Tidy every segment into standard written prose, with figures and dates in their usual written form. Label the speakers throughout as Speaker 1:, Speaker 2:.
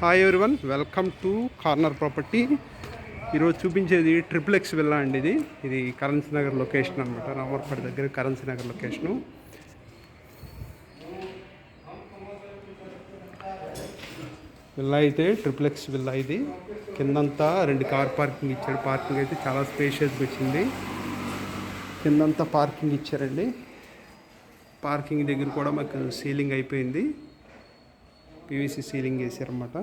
Speaker 1: Hi everyone, welcome to corner property. ఈరోజు చూపించేది triple X villa అండి. ఇది కరెన్సీ నగర్ లొకేషన్ అనమాట. రామర్పేట దగ్గర కరెన్సీ నగర్ లొకేషను. విల్లా అయితే ట్రిపుల్ ఎక్స్ విల్లా. ఇది కిందంతా 2 కార్ పార్కింగ్ ఇచ్చాడు. పార్కింగ్ అయితే చాలా స్పేషియస్గా వచ్చింది. కిందంతా పార్కింగ్ ఇచ్చారండి. పార్కింగ్ దగ్గర కూడా మాకు సీలింగ్ అయిపోయింది. పీవీసీ సీలింగ్ వేసారన్నమాట.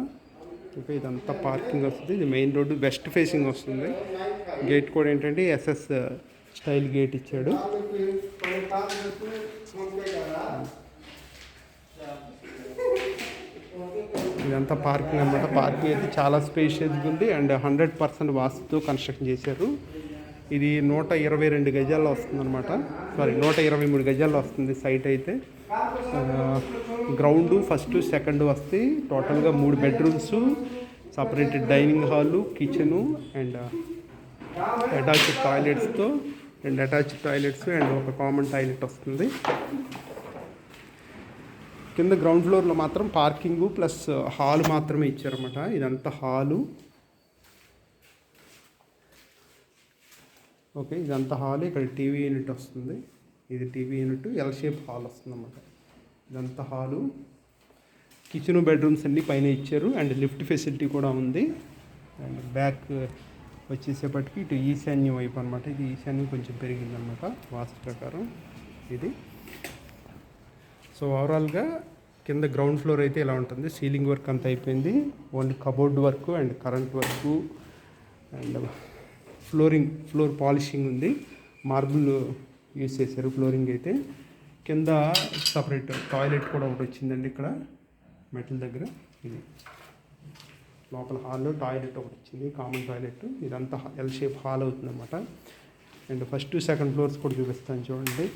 Speaker 1: ఓకే, ఇదంతా పార్కింగ్ వస్తుంది. ఇది మెయిన్ రోడ్డు వెస్ట్ ఫేసింగ్ వస్తుంది. గేట్ కూడా ఏంటంటే ఎస్ఎస్ స్టైల్ గేట్ ఇచ్చాడు. ఇదంతా పార్కింగ్ అనమాట. పార్కింగ్ అయితే చాలా స్పేషియస్గా ఉంది అండ్ 100% వాస్తుతో కన్స్ట్రక్షన్ చేశారు. ఇది 122 గజాల్లో వస్తుంది అనమాట. 123 గజాల్లో వస్తుంది సైట్ అయితే. గ్రౌండ్ ఫస్ట్ సెకండ్ వస్తాయి. టోటల్గా 3 bedrooms, separated dining hall, kitchen and attached టాయిలెట్స్తో 2 అటాచ్డ్ టాయిలెట్స్ అండ్ ఒక కామన్ టాయిలెట్ వస్తుంది. కింద గ్రౌండ్ ఫ్లోర్లో మాత్రం పార్కింగు ప్లస్ హాల్ మాత్రమే ఇచ్చారన్నమాట. ఇదంతా హాలు. ఓకే, ఇదంతా హాల్. ఇక్కడ టీవీ యూనిట్ వస్తుంది. ఇది TV unit, L shape hall వస్తుంది అన్నమాట. ఇదంతా హాలు. కిచెన్ బెడ్రూమ్స్ అన్నీ పైన ఇచ్చారు అండ్ లిఫ్ట్ ఫెసిలిటీ కూడా ఉంది. అండ్ బ్యాక్ వచ్చేసేపటికి ఇటు ఈశాన్యం వైపు అనమాట. ఇది ఈశాన్యం కొంచెం పెరిగిందనమాట వాస్తు ప్రకారం ఇది. సో ఓవరాల్గా కింద గ్రౌండ్ ఫ్లోర్ అయితే ఇలా ఉంటుంది. సీలింగ్ వర్క్ అంతా అయిపోయింది. Only cupboard work and current work and floor polishing ఉంది. మార్బుల్ యూజ్ చేశారు ఫ్లోరింగ్ అయితే. కింద సపరేట్ టాయిలెట్ కూడా ఒకటి వచ్చిందండి ఇక్కడ మెటల్ దగ్గర. ఇది లోపల హాల్లో టాయిలెట్ ఒకటి వచ్చింది, కామన్ టాయిలెట్. ఇదంతా ఎల్ షేప్ హాల్ అవుతుందన్నమాట. అండ్ ఫస్ట్ సెకండ్ ఫ్లోర్స్ కూడా చూపిస్తాను చూడండి.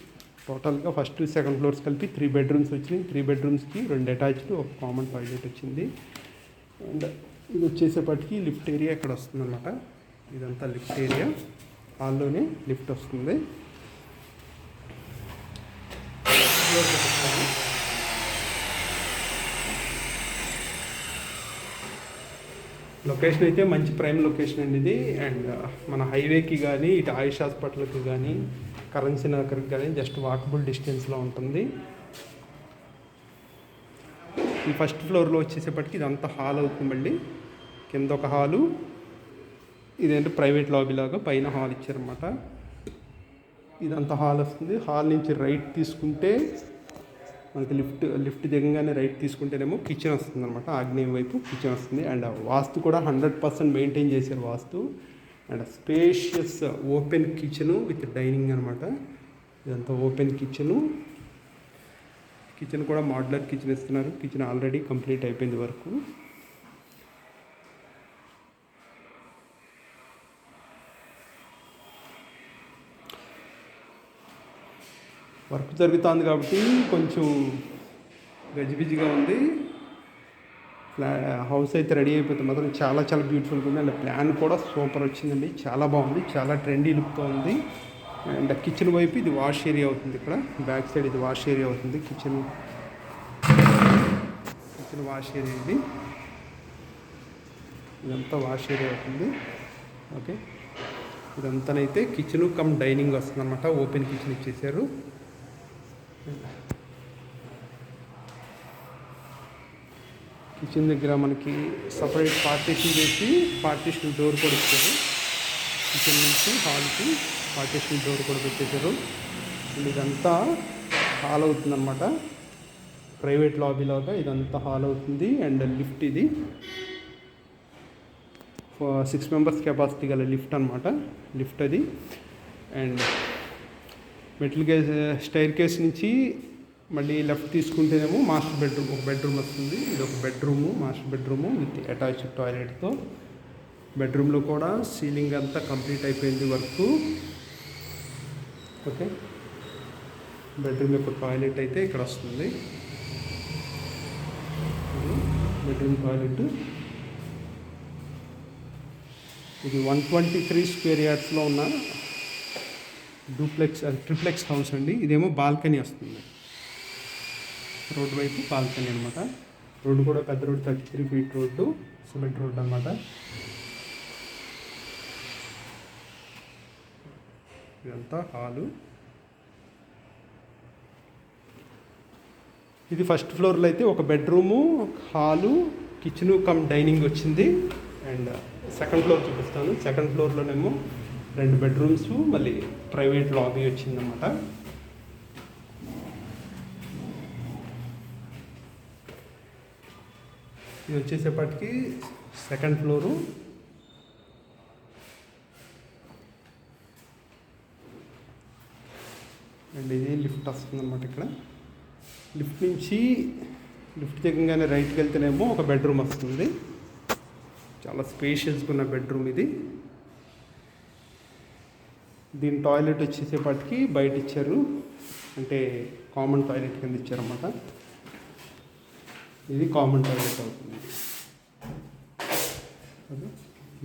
Speaker 1: టోటల్గా ఫస్ట్ సెకండ్ ఫ్లోర్స్ కలిపి 3 బెడ్రూమ్స్ వచ్చినాయి. 3 బెడ్రూమ్స్కి 2 అటాచ్డ్, ఒక కామన్ టాయిలెట్ వచ్చింది. అండ్ ఇది వచ్చేసేపటికి లిఫ్ట్ ఏరియా ఇక్కడ వస్తుందన్నమాట. ఇదంతా లిఫ్ట్ ఏరియా. హాల్లోనే లిఫ్ట్ వస్తుంది. లొకేషన్ అయితే మంచి ప్రైమ్ లొకేషన్ అండి ఇది. అండ్ మన హైవేకి కానీ ఇటు ఆయుష్ హాస్పిటల్కి కానీ కరెన్సీ నగర్కి కానీ జస్ట్ వాకబుల్ డిస్టెన్స్లో ఉంటుంది. ఈ ఫస్ట్ ఫ్లోర్లో వచ్చేసేపటికి ఇదంతా హాల్ అవుతుంది. మళ్ళీ కింద ఒక హాలు, ఇదేంటి ప్రైవేట్ లాబీ లాగా పైన హాల్ ఇచ్చారన్నమాట. ఇదంతా హాల్ వస్తుంది. హాల్ నుంచి రైట్ తీసుకుంటే మనకి లిఫ్ట్ దిగంగానే రైట్ తీసుకుంటేనేమో కిచెన్ వస్తుంది అనమాట. ఆగ్నేయం వైపు కిచెన్ వస్తుంది. అండ్ వాస్తు కూడా 100% మెయింటైన్ చేశారు vastu. And spacious open kitchen with dining అనమాట. ఇదంతా ఓపెన్ కిచెను. కిచెన్ కూడా మోడ్యులర్ కిచెన్ ఇస్తున్నారు. కిచెన్ ఆల్రెడీ కంప్లీట్ అయిపోయింది వరకు. వర్క్ జరుగుతుంది కాబట్టి కొంచెం గజిబిజిగా ఉంది. హౌస్ అయితే రెడీ అయిపోతుంది మాత్రం చాలా చాలా బ్యూటిఫుల్గా ఉంది. అండ్ ప్లాన్ కూడా సూపర్ వచ్చిందండి. చాలా బాగుంది, చాలా ట్రెండీ లుక్తో ఉంది. అండ్ కిచెన్ వైపు ఇది వాష్ ఏరియా అవుతుంది. ఇక్కడ బ్యాక్ సైడ్ ఇది వాష్ ఏరియా అవుతుంది. కిచెన్ వాష్ ఏరియా ఇది. ఇదంతా వాష్ ఏరియా అవుతుంది. ఓకే, ఇదంతానైతే కిచెను కమ్ డైనింగ్ వస్తుంది అనమాట. ఓపెన్ కిచెన్ ఇచ్చేసారు. కిచెన్ దగ్గర మనకి సపరేట్ పార్టీషన్ చేసి పార్టీషన్ డోర్ కూడా ఇచ్చారు. కిచెన్ నుంచి హాల్కి పార్టీషన్ డోర్ కూడా పెట్టేశారు. ఇదంతా హాల్ అవుతుందన్నమాట. ప్రైవేట్ లాబీ లాగా ఇదంతా హాల్ అవుతుంది. అండ్ లిఫ్ట్ ఇది 6 మెంబర్స్ కెపాసిటీ గల లిఫ్ట్ అనమాట. లిఫ్ట్ అది. అండ్ మెటల్ స్టైర్ కేస్ నుంచి మళ్ళీ లెఫ్ట్ తీసుకుంటేనేమో మాస్టర్ బెడ్రూమ్, ఒక బెడ్రూమ్ వస్తుంది. ఇది ఒక bedroom, master bedroom with attached టాయిలెట్తో. బెడ్రూమ్లో కూడా సీలింగ్ అంతా కంప్లీట్ అయిపోయింది వర్క్. ఓకే, బెడ్రూమ్ యొక్క టాయిలెట్ అయితే ఇక్కడ వస్తుంది. బెడ్రూమ్ టాయిలెట్ ఇది 123 స్క్వేర్ యార్డ్స్లో ఉన్న ట్రిప్లెక్స్ హౌస్ అండి. ఇదేమో బాల్కనీ వస్తుంది. రోడ్ వైపు బాల్కనీ అనమాట. రోడ్డు కూడా పెద్ద road, 33 feet road, cement road అనమాట. ఇదంతా హాలు. ఇది ఫస్ట్ ఫ్లోర్లో అయితే ఒక bedroom, hall, kitchen cum dining వచ్చింది. అండ్ సెకండ్ ఫ్లోర్ చూపిస్తాను. సెకండ్ ఫ్లోర్లోనేమో 2 bedrooms, మళ్ళీ ప్రైవేట్ లాబీ వచ్చిందన్నమాట. ఇది వచ్చేసేపటికి సెకండ్ ఫ్లోరు. అండ్ ఇది లిఫ్ట్ వస్తుందన్నమాట. ఇక్కడ లిఫ్ట్ దిగంగానే రైట్కి వెళ్తేనేమో ఒక బెడ్రూమ్ వస్తుంది. చాలా స్పేషియస్గా ఉన్న బెడ్రూమ్ ఇది. దీని టాయిలెట్ వచ్చేసేపటికి బయట ఇచ్చారు, అంటే కామన్ టాయిలెట్ కింద ఇచ్చారన్నమాట. ఇది కామన్ టాయిలెట్ అవుతుంది.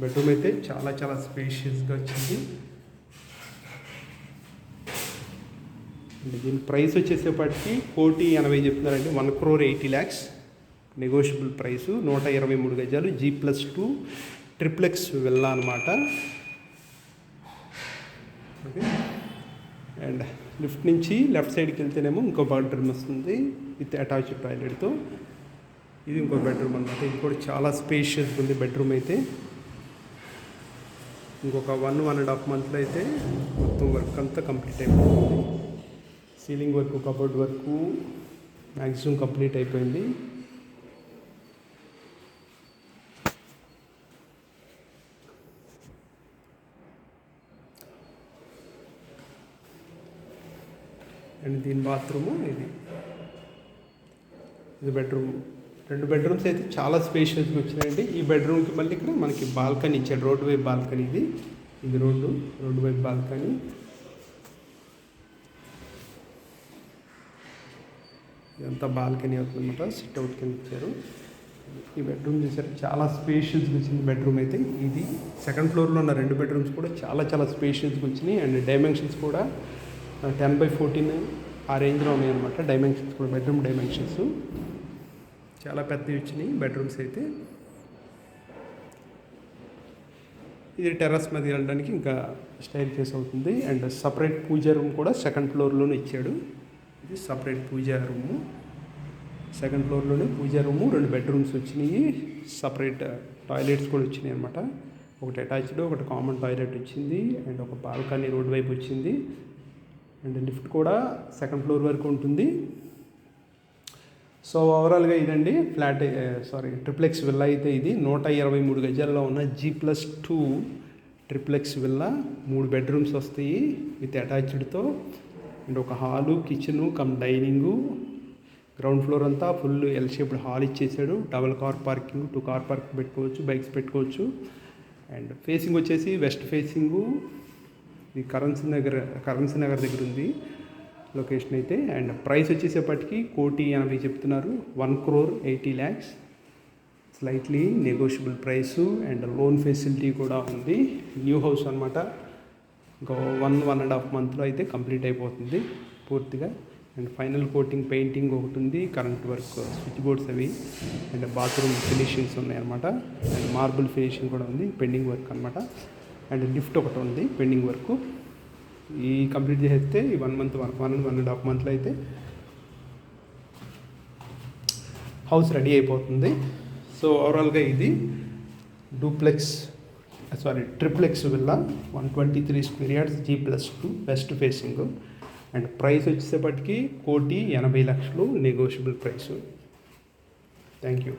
Speaker 1: బెడ్రూమ్ అయితే చాలా చాలా స్పేషియస్గా వచ్చింది. దీని ప్రైస్ వచ్చేసేపటికి 1,80,00,000 చెప్తున్నారండి. 1,80,00,000 నెగోషియబుల్ ప్రైసు. 123 గజాలు, G+2 ట్రిప్లెక్స్ విల్లా అనమాట. ఓకే. అండ్ లిఫ్ట్ నుంచి లెఫ్ట్ సైడ్కి వెళ్తేనేమో ఇంకో బెడ్రూమ్ వస్తుంది విత్ అటాచ్డ్ టాయిలెట్తో. ఇది ఇంకో బెడ్రూమ్ అనమాట. ఇది కూడా చాలా స్పేషియస్గా ఉంది బెడ్రూమ్ అయితే. ఇంకొక 1.5 months అయితే మొత్తం వర్క్ అంతా కంప్లీట్ అయిపోతుంది. Ceiling work, cupboard work maximum complete అయిపోయింది. అండ్ దీని బాత్రూము ఇది బెడ్రూమ్. 2 bedrooms అయితే చాలా స్పేషియస్గా వచ్చినాయండి. ఈ బెడ్రూమ్కి మళ్ళీ ఇక్కడ మనకి బాల్కనీ ఇచ్చాడు, రోడ్డు వైపు బాల్కనీ. ఇది రోడ్డు వైపు బాల్కనీ. ఇదంతా బాల్కనీ అవుతుందన్నమాట. సిట్అవుట్ కింద ఇచ్చారు. ఈ బెడ్రూమ్ చూసారు, చాలా స్పేషియస్గా వచ్చింది బెడ్రూమ్ అయితే. ఇది సెకండ్ ఫ్లోర్లో ఉన్న 2 bedrooms కూడా చాలా చాలా స్పేషియస్గా వచ్చినాయి. అండ్ డైమెన్షన్స్ కూడా 10x14 ఆ రేంజ్లో ఉన్నాయన్నమాట. డైమెన్షన్స్ కూడా, బెడ్రూమ్ డైమెన్షన్స్ చాలా పెద్దవి వచ్చినాయి బెడ్రూమ్స్ అయితే. ఇది టెర్రస్ మీద వెళ్ళడానికి ఇంకా స్టైల్ కేస్ అవుతుంది. అండ్ సపరేట్ పూజా రూమ్ కూడా సెకండ్ ఫ్లోర్లోనే ఇచ్చాడు. ఇది సపరేట్ పూజా రూము. సెకండ్ ఫ్లోర్లోనే పూజా రూము, 2 bedrooms వచ్చినాయి. సపరేట్ టాయిలెట్స్ కూడా వచ్చినాయి అనమాట. ఒకటి అటాచ్డ్, ఒకటి కామన్ టాయిలెట్ వచ్చింది. అండ్ ఒక బాల్కనీ రోడ్ వైపు వచ్చింది. అండ్ లిఫ్ట్ కూడా సెకండ్ ఫ్లోర్ వరకు ఉంటుంది. సో ఓవరాల్గా ఇదండి ట్రిప్లెక్స్ విల్లా అయితే. ఇది 123 గజాల్లో ఉన్న G+2 ట్రిప్లెక్స్ విల్లా. 3 bedrooms వస్తాయి విత్ అటాచ్డ్తో. అండ్ ఒక hall, kitchen come dining. Ground floor అంతా ఫుల్ ఎల్ షేప్డ్ హాల్ ఇచ్చేసాడు. Double car parking, 2 car park పెట్టుకోవచ్చు, బైక్స్ పెట్టుకోవచ్చు. అండ్ ఫేసింగ్ వచ్చేసి వెస్ట్ ఫేసింగు. ఇది కరెన్సీ నగర్ దగ్గర ఉంది లొకేషన్ అయితే. అండ్ ప్రైస్ వచ్చేసేపటికి 1,80,00,000 చెప్తున్నారు. 1,80,00,000 slightly negotiable price. And loan facility కూడా ఉంది. న్యూ హౌస్ అనమాట. ఇంకో 1.5 months అయితే కంప్లీట్ అయిపోతుంది పూర్తిగా. అండ్ ఫైనల్ కోటింగ్, పెయింటింగ్ ఒకటి ఉంది, కరెంట్ వర్క్, స్విచ్ బోర్డ్స్ అవి, అండ్ బాత్రూమ్ ఫినిషింగ్స్ ఉన్నాయన్నమాట. అండ్ మార్బుల్ ఫినిషింగ్ కూడా ఉంది, పెండింగ్ వర్క్ అనమాట. అండ్ లిఫ్ట్ ఒకటి ఉంది పెండింగ్ వర్క్. ఈ కంప్లీట్ చేస్తే ఈ 1.5 months అయితే హౌస్ రెడీ అయిపోతుంది. సో ఓవరాల్గా ఇది triplex villa, 123 square yards, G+2 west facing. And price వచ్చేసేపటికి 1,80,00,000 నెగోషియబుల్ ప్రైసు. Thank you.